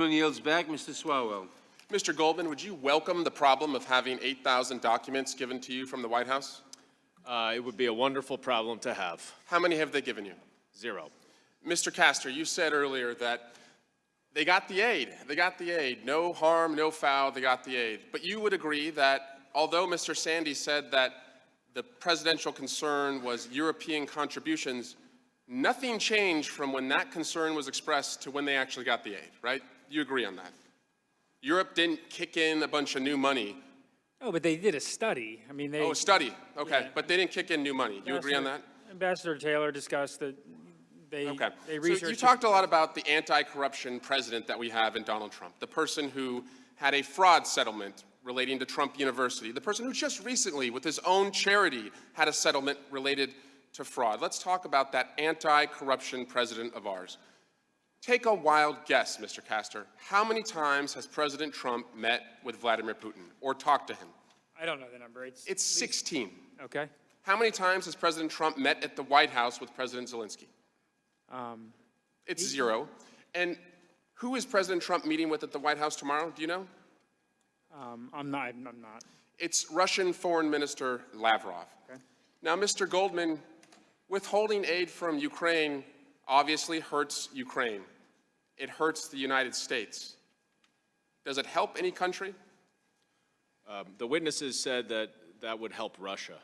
Yields back. Mr. Swalwell. Mr. Goldman, would you welcome the problem of having 8,000 documents given to you from the White House? It would be a wonderful problem to have. How many have they given you? 0. Mr. Castor, you said earlier that they got the aid. They got the aid. No harm, no foul, they got the aid. But you would agree that although Mr. Sandy said that the presidential concern was European contributions, nothing changed from when that concern was expressed to when they actually got the aid, right? You agree on that? Europe didn't kick in a bunch of new money. Oh, but they did a study. I mean, they. Oh, a study. Okay, Yeah. but they didn't kick in new money. You agree on that? Ambassador Taylor discussed that they. Okay. They So researched. you talked a lot about the anti-corruption president that we have in Donald Trump, the person who had a fraud settlement relating to Trump University, the person who just recently, with his own charity, had a settlement related to fraud. Let's talk about that anti-corruption president of ours. Take a wild guess, Mr. Castor. How many times has President Trump met with Vladimir Putin or talked to him? I don't know the number. It's 16. Okay. How many times has President Trump met at the White House with President Zelensky? It's 0. And who is President Trump meeting with at the White House tomorrow? Do you know? I'm not. It's Russian Foreign Minister Lavrov. Okay. Now, Mr. Goldman, withholding aid from Ukraine obviously hurts Ukraine. It hurts the United States. Does it help any country? The witnesses said that that would help Russia.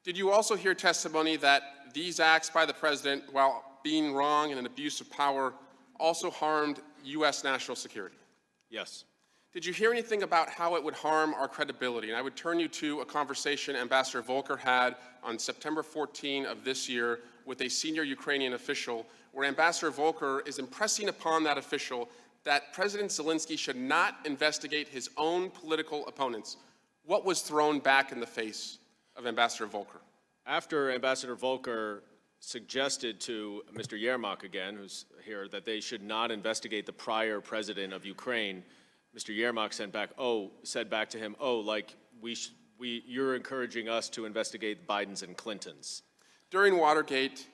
Did you also hear testimony that these acts by the president, while being wrong and an abuse of power, also harmed U.S. national security? Yes. Did you hear anything about how it would harm our credibility? And I would turn you to a conversation Ambassador Volker had on September 14 of this year with a senior Ukrainian official, where Ambassador Volker is impressing upon that official that President Zelensky should not investigate his own political opponents. What was thrown back in the face of Ambassador Volker? After Ambassador Volker suggested to Mr. Yermak again, who's here, that they should not investigate the prior president of Ukraine, Mr. Yermak said back to him, you're encouraging us to investigate Biden's and Clinton's. During Watergate,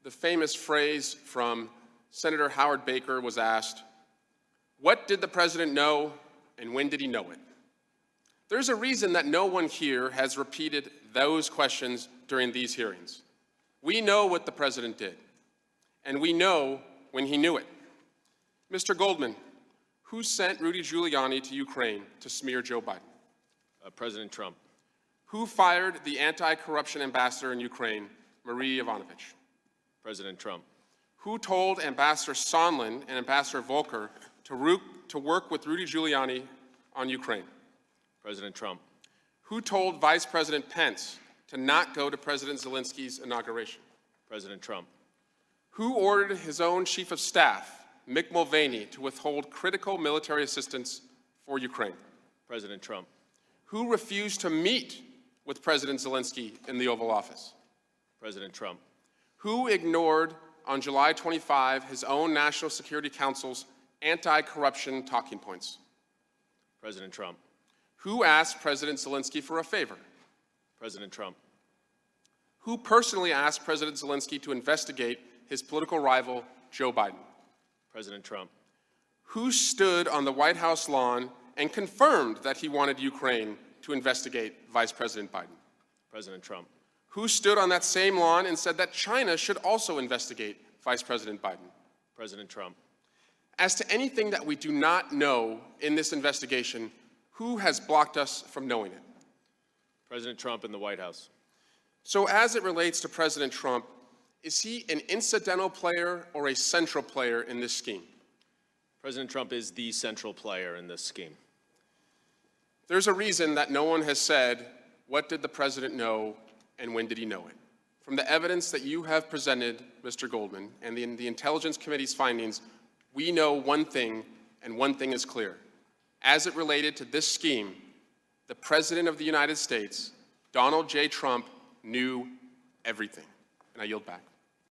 the famous phrase from Senator Howard Baker was asked, "What did the president know and when did he know it?" There's a reason that no one here has repeated those questions during these hearings. We know what the president did, and we know when he knew it. Mr. Goldman, who sent Rudy Giuliani to Ukraine to smear Joe Biden? President Trump. Who fired the anti-corruption ambassador in Ukraine, Marie Yovanovitch? President Trump. Who told Ambassador Sondland and Ambassador Volker to work with Rudy Giuliani on Ukraine? President Trump. Who told Vice President Pence to not go to President Zelensky's inauguration? President Trump. Who ordered his own chief of staff, Mick Mulvaney, to withhold critical military assistance for Ukraine? President Trump. Who refused to meet with President Zelensky in the Oval Office? President Trump. Who ignored on July 25 his own National Security Council's anti-corruption talking points? President Trump. Who asked President Zelensky for a favor? President Trump. Who personally asked President Zelensky to investigate his political rival, Joe Biden? President Trump. Who stood on the White House lawn and confirmed that he wanted Ukraine to investigate Vice President Biden? President Trump. Who stood on that same lawn and said that China should also investigate Vice President Biden? President Trump. As to anything that we do not know in this investigation, who has blocked us from knowing it? President Trump in the White House. So as it relates to President Trump, is he an incidental player or a central player in this scheme? President Trump is the central player in this scheme. There's a reason that no one has said, what did the president know and when did he know it? From the evidence that you have presented, Mr. Goldman, and the Intelligence Committee's findings, we know one thing, and one thing is clear. As it related to this scheme, the President of the United States, Donald J. Trump, knew everything. And I yield back.